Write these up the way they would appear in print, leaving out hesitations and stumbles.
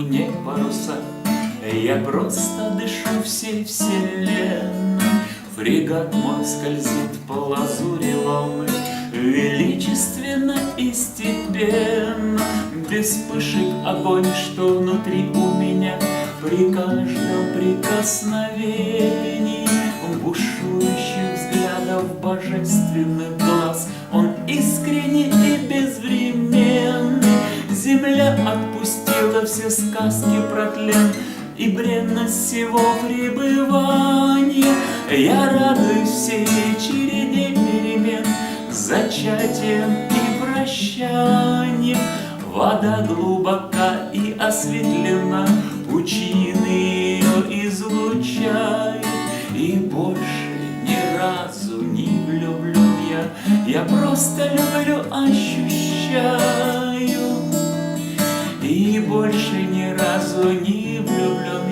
не паруса, я просто дышу всей вселенной. Фрегат мой скользит по лазури волны, величественно и степенно. Без вспышек огонь, что внутри у меня, при каждом прикосновении бушующих взглядов божественных глаз. Он искренний и безвременный. Земля отпустила все сказки про тлен и бренность всего пребывания. Я радуюсь всей череде перемен, зачатием и прощанием. Вода глубока и осветлена, пучины ее излучают. И больше ни разу не влюблен я просто люблю, ощущаю. И больше ни разу не влюблен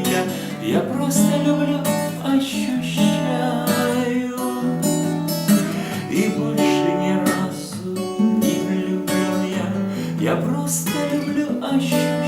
я просто люблю, ощущаю. И больше ни разу не влюблен я просто люблю, ощущаю.